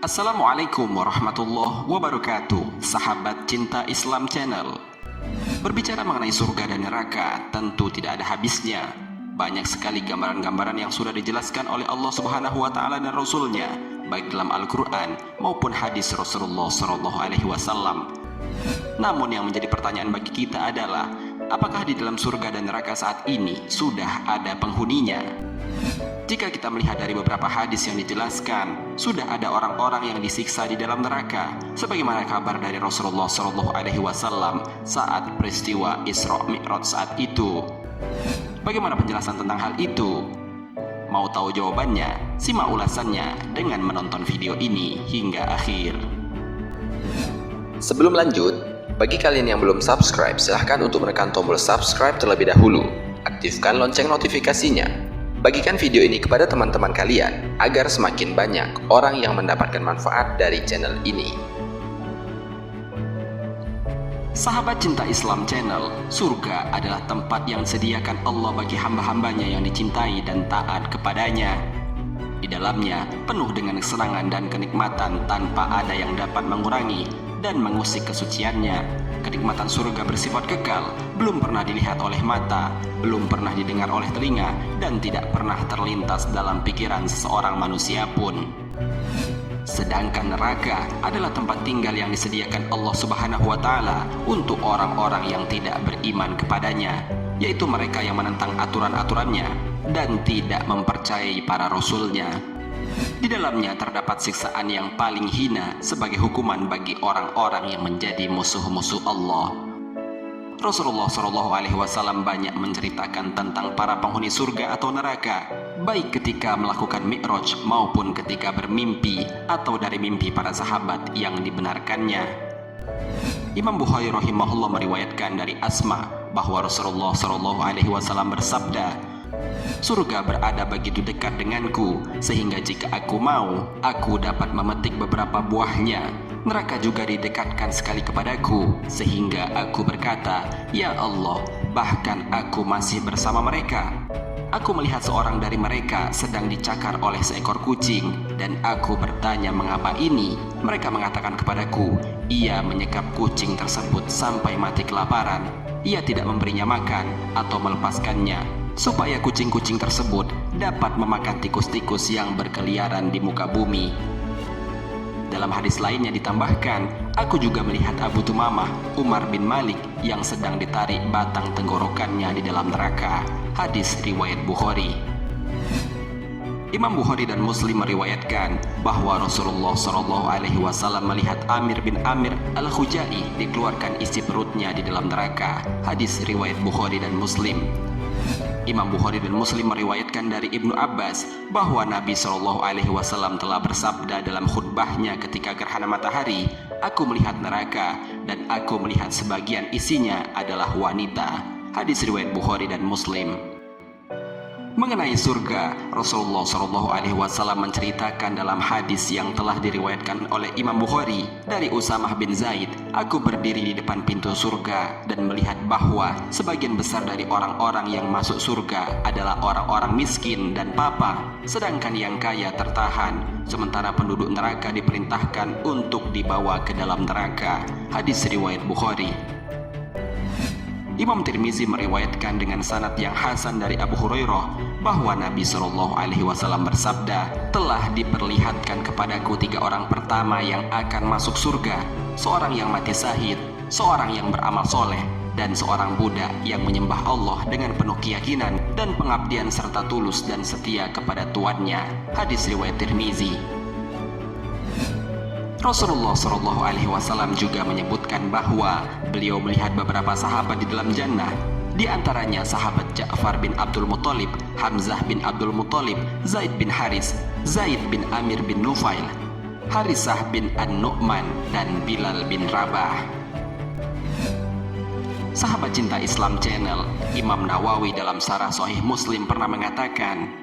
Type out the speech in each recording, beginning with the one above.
Assalamualaikum warahmatullahi wabarakatuh, sahabat cinta Islam Channel. Berbicara mengenai surga dan neraka, tentu tidak ada habisnya. Banyak sekali gambaran-gambaran yang sudah dijelaskan oleh Allah Subhanahu wa Ta'ala dan Rasul-Nya, baik dalam Al-Quran maupun hadis Rasulullah SAW. Namun yang menjadi pertanyaan bagi kita adalah, apakah di dalam surga dan neraka saat ini sudah ada penghuninya? Jika kita melihat dari beberapa hadis yang dijelaskan, sudah ada orang-orang yang disiksa di dalam neraka, sebagaimana kabar dari Rasulullah SAW saat peristiwa Isra Mi'raj saat itu. Bagaimana penjelasan tentang hal itu? Mau tahu jawabannya? Simak ulasannya dengan menonton video ini hingga akhir. Sebelum lanjut, bagi kalian yang belum subscribe, silahkan untuk menekan tombol subscribe terlebih dahulu. Aktifkan lonceng notifikasinya. Bagikan video ini kepada teman-teman kalian agar semakin banyak orang yang mendapatkan manfaat dari channel ini. Sahabat cinta Islam Channel, surga adalah tempat yang disediakan Allah bagi hamba-hambanya yang dicintai dan taat kepadanya. Di dalamnya penuh dengan kesenangan dan kenikmatan tanpa ada yang dapat mengurangi dan mengusik kesuciannya. Kenikmatan surga bersifat kekal, belum pernah dilihat oleh mata, belum pernah didengar oleh telinga, dan tidak pernah terlintas dalam pikiran seseorang manusia pun. Sedangkan neraka adalah tempat tinggal yang disediakan Allah Subhanahu wa Ta'ala untuk orang-orang yang tidak beriman kepadanya, yaitu mereka yang menentang aturan-aturannya dan tidak mempercayai para rasulnya. Di dalamnya terdapat siksaan yang paling hina sebagai hukuman bagi orang-orang yang menjadi musuh-musuh Allah. Rasulullah SAW banyak menceritakan tentang para penghuni surga atau neraka, baik ketika melakukan mi'raj maupun ketika bermimpi atau dari mimpi para sahabat yang dibenarkannya. Imam Bukhari rahimahullah meriwayatkan dari Asma bahwa Rasulullah SAW bersabda, "Surga berada begitu dekat denganku, sehingga jika aku mau, aku dapat memetik beberapa buahnya. Neraka juga didekatkan sekali kepadaku, sehingga aku berkata, Ya Allah, bahkan aku masih bersama mereka. Aku melihat seorang dari mereka sedang dicakar oleh seekor kucing, dan aku bertanya mengapa ini. Mereka mengatakan kepadaku, ia menyekap kucing tersebut sampai mati kelaparan. Ia tidak memberinya makan atau melepaskannya, supaya kucing-kucing tersebut dapat memakan tikus-tikus yang berkeliaran di muka bumi." Dalam hadis lainnya ditambahkan, aku juga melihat Abu Tumamah, Umar bin Malik, yang sedang ditarik batang tenggorokannya di dalam neraka. Hadis riwayat Bukhari. Imam Bukhari dan Muslim meriwayatkan bahwa Rasulullah SAW melihat Amir bin Amir al-Khuzai dikeluarkan isi perutnya di dalam neraka. Hadis riwayat Bukhari dan Muslim. Imam Bukhari dan Muslim meriwayatkan dari Ibnu Abbas bahwa Nabi SAW telah bersabda dalam khutbahnya ketika gerhana matahari, "Aku melihat neraka dan aku melihat sebagian isinya adalah wanita." Hadis riwayat Bukhari dan Muslim. Mengenai surga, Rasulullah SAW menceritakan dalam hadis yang telah diriwayatkan oleh Imam Bukhari dari Usamah bin Zaid, "Aku berdiri di depan pintu surga dan melihat bahwa sebagian besar dari orang-orang yang masuk surga adalah orang-orang miskin dan papa, sedangkan yang kaya tertahan, sementara penduduk neraka diperintahkan untuk dibawa ke dalam neraka." Hadis riwayat Bukhari. Imam Tirmizi meriwayatkan dengan sanad yang hasan dari Abu Hurairah bahwa Nabi SAW bersabda, "Telah diperlihatkan kepadaku 3 orang pertama yang akan masuk surga, seorang yang mati syahid, seorang yang beramal soleh, dan seorang budak yang menyembah Allah dengan penuh keyakinan dan pengabdian serta tulus dan setia kepada tuannya." Hadis riwayat Tirmizi. Rasulullah SAW juga menyebutkan bahwa beliau melihat beberapa sahabat di dalam jannah, di antaranya sahabat Ja'far bin Abdul Muthalib, Hamzah bin Abdul Muthalib, Zaid bin Haris, Zaid bin Amir bin Nufail, Harisah bin An-Nu'man, dan Bilal bin Rabah. Sahabat cinta Islam Channel, Imam Nawawi dalam Syarah Sahih Muslim pernah mengatakan,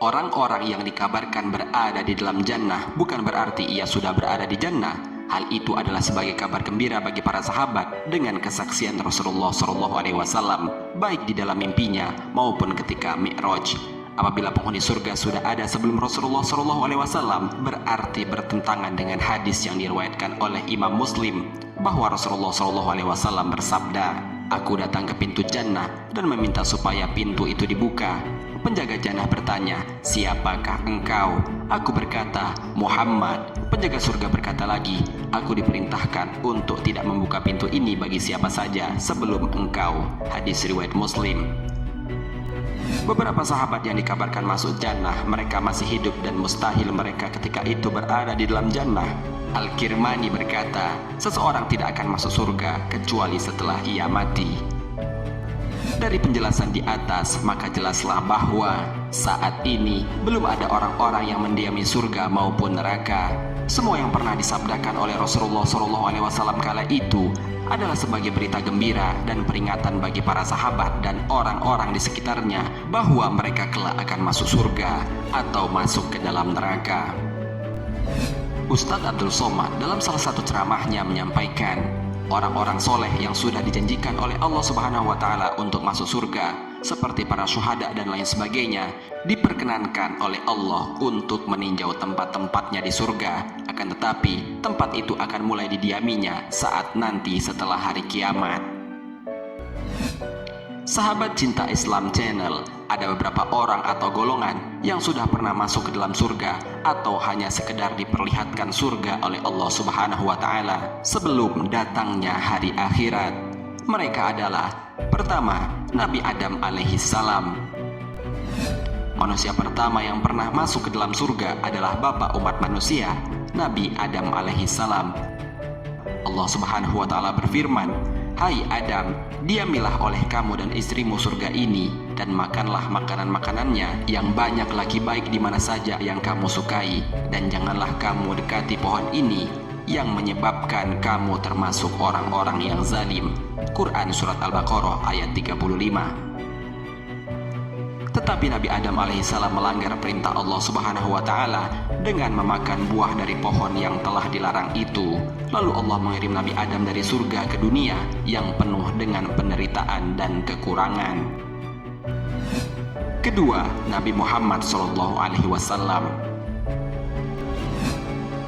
orang-orang yang dikabarkan berada di dalam jannah bukan berarti ia sudah berada di jannah. Hal itu adalah sebagai kabar gembira bagi para sahabat dengan kesaksian Rasulullah SAW, baik di dalam mimpinya maupun ketika Mi'raj. Apabila penghuni surga sudah ada sebelum Rasulullah SAW, berarti bertentangan dengan hadis yang diriwayatkan oleh Imam Muslim bahwa Rasulullah SAW bersabda, "Aku datang ke pintu jannah dan meminta supaya pintu itu dibuka. Penjaga jannah bertanya, 'Siapakah engkau?' Aku berkata, 'Muhammad.' Penjaga surga berkata lagi, 'Aku diperintahkan untuk tidak membuka pintu ini bagi siapa saja sebelum engkau.'" Hadis riwayat Muslim. Beberapa sahabat yang dikabarkan masuk jannah, mereka masih hidup dan mustahil mereka ketika itu berada di dalam jannah. Al-Kirmani berkata, seseorang tidak akan masuk surga kecuali setelah ia mati. Dari penjelasan di atas, maka jelaslah bahwa saat ini belum ada orang-orang yang mendiami surga maupun neraka. Semua yang pernah disabdakan oleh Rasulullah SAW kala itu adalah sebagai berita gembira dan peringatan bagi para sahabat dan orang-orang di sekitarnya bahwa mereka kelak akan masuk surga atau masuk ke dalam neraka. Ustadz Abdul Somad dalam salah satu ceramahnya menyampaikan, orang-orang soleh yang sudah dijanjikan oleh Allah Subhanahu wa Ta'ala untuk masuk surga, seperti para syuhada dan lain sebagainya, diperkenankan oleh Allah untuk meninjau tempat-tempatnya di surga. Akan tetapi, tempat itu akan mulai didiaminya saat nanti setelah hari kiamat. Sahabat Cinta Islam Channel, ada beberapa orang atau golongan yang sudah pernah masuk ke dalam surga atau hanya sekedar diperlihatkan surga oleh Allah Subhanahu wa Ta'ala sebelum datangnya hari akhirat. Mereka adalah: pertama, Nabi Adam alaihi salam. Manusia pertama yang pernah masuk ke dalam surga adalah bapak umat manusia, Nabi Adam alaihi salam. Allah Subhanahu wa Ta'ala berfirman, "Hai Adam, diamilah oleh kamu dan istrimu surga ini, dan makanlah makanan-makanannya yang banyak lagi baik di mana saja yang kamu sukai, dan janganlah kamu dekati pohon ini yang menyebabkan kamu termasuk orang-orang yang zalim." Quran Surat Al-Baqarah ayat 35. Tetapi Nabi Adam alaihissalam melanggar perintah Allah Subhanahu wa Ta'ala dengan memakan buah dari pohon yang telah dilarang itu. Lalu Allah mengirim Nabi Adam dari surga ke dunia yang penuh dengan penderitaan dan kekurangan. Kedua, Nabi Muhammad SAW.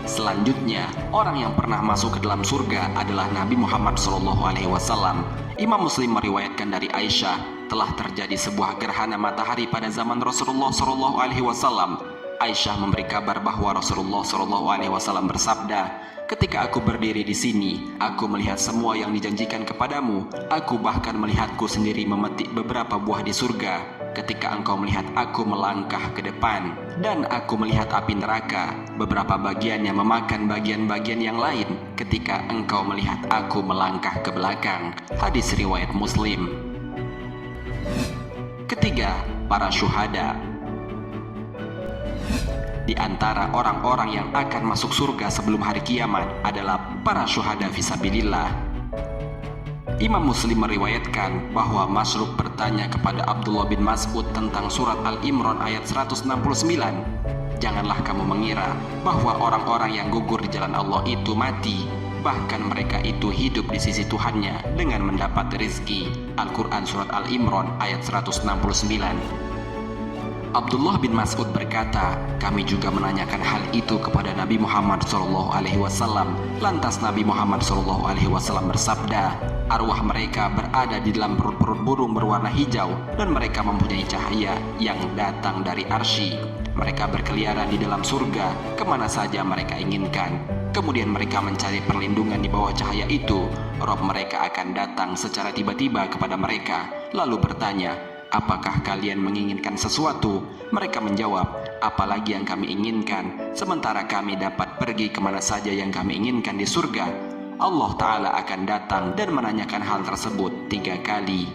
Selanjutnya, orang yang pernah masuk ke dalam surga adalah Nabi Muhammad SAW. Imam Muslim meriwayatkan dari Aisyah, telah terjadi sebuah gerhana matahari pada zaman Rasulullah SAW. Aisyah memberi kabar bahwa Rasulullah SAW bersabda, "Ketika aku berdiri di sini, aku melihat semua yang dijanjikan kepadamu. Aku bahkan melihatku sendiri memetik beberapa buah di surga. Ketika engkau melihat aku melangkah ke depan, dan aku melihat api neraka, beberapa bagiannya memakan bagian-bagian yang lain. Ketika engkau melihat aku melangkah ke belakang." Hadis riwayat Muslim. Ketiga, para syuhada. Di antara orang-orang yang akan masuk surga sebelum hari kiamat adalah para syuhada fisabilillah. Imam Muslim meriwayatkan bahwa Masruq bertanya kepada Abdullah bin Mas'ud tentang surat Al-Imran ayat 169. "Janganlah kamu mengira bahwa orang-orang yang gugur di jalan Allah itu mati, bahkan mereka itu hidup di sisi Tuhannya dengan mendapat rezeki." Al-Quran Surat Al-Imran ayat 169. Abdullah bin Mas'ud berkata, "Kami juga menanyakan hal itu kepada Nabi Muhammad SAW. Lantas Nabi Muhammad SAW bersabda, arwah mereka berada di dalam perut-perut burung berwarna hijau, dan mereka mempunyai cahaya yang datang dari arsy. Mereka berkeliaran di dalam surga kemana saja mereka inginkan. Kemudian mereka mencari perlindungan di bawah cahaya itu. Rob mereka akan datang secara tiba-tiba kepada mereka, lalu bertanya, 'Apakah kalian menginginkan sesuatu?' Mereka menjawab, 'Apalagi yang kami inginkan, sementara kami dapat pergi kemana saja yang kami inginkan di surga.' Allah Ta'ala akan datang dan menanyakan hal tersebut 3 kali.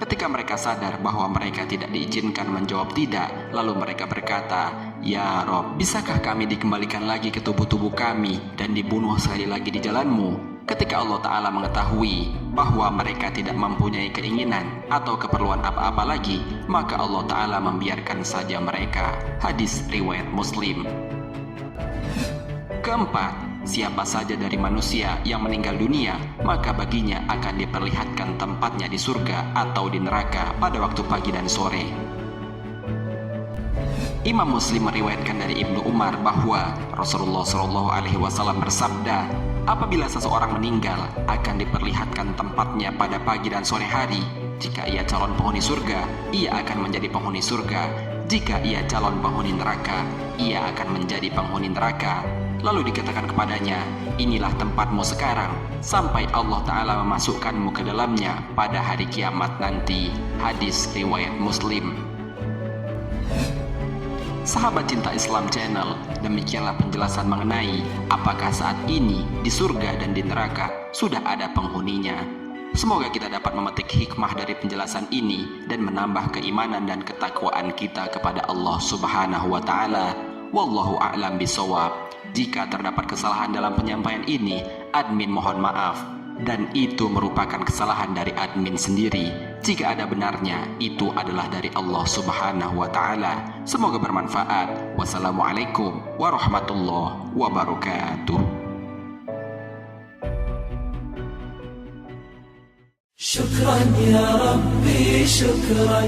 Ketika mereka sadar bahwa mereka tidak diizinkan menjawab tidak, lalu mereka berkata, 'Ya Rob, bisakah kami dikembalikan lagi ke tubuh-tubuh kami dan dibunuh sekali lagi di jalan-Mu?' Ketika Allah Ta'ala mengetahui bahwa mereka tidak mempunyai keinginan atau keperluan apa-apa lagi, maka Allah Ta'ala membiarkan saja mereka. Hadis riwayat Muslim. Keempat, siapa saja dari manusia yang meninggal dunia, maka baginya akan diperlihatkan tempatnya di surga atau di neraka pada waktu pagi dan sore. Imam Muslim meriwayatkan dari Ibnu Umar bahwa Rasulullah SAW bersabda, apabila seseorang meninggal akan diperlihatkan tempatnya pada pagi dan sore hari. Jika ia calon penghuni surga, ia akan menjadi penghuni surga. Jika ia calon penghuni neraka, ia akan menjadi penghuni neraka. Lalu dikatakan kepadanya, inilah tempatmu sekarang, sampai Allah Ta'ala memasukkanmu ke dalamnya pada hari kiamat nanti. Hadis riwayat Muslim. Sahabat Cinta Islam Channel, demikianlah penjelasan mengenai apakah saat ini di surga dan di neraka sudah ada penghuninya. Semoga kita dapat memetik hikmah dari penjelasan ini dan menambah keimanan dan ketakwaan kita kepada Allah Subhanahu wa Ta'ala. Wallahu a'lam bishawab. Jika terdapat kesalahan dalam penyampaian ini, admin mohon maaf, dan itu merupakan kesalahan dari admin sendiri. Jika ada benarnya, itu adalah dari Allah Subhanahu wa Ta'ala. Semoga bermanfaat. Wassalamualaikum warahmatullahi wabarakatuh. شكرا يا ربي شكرا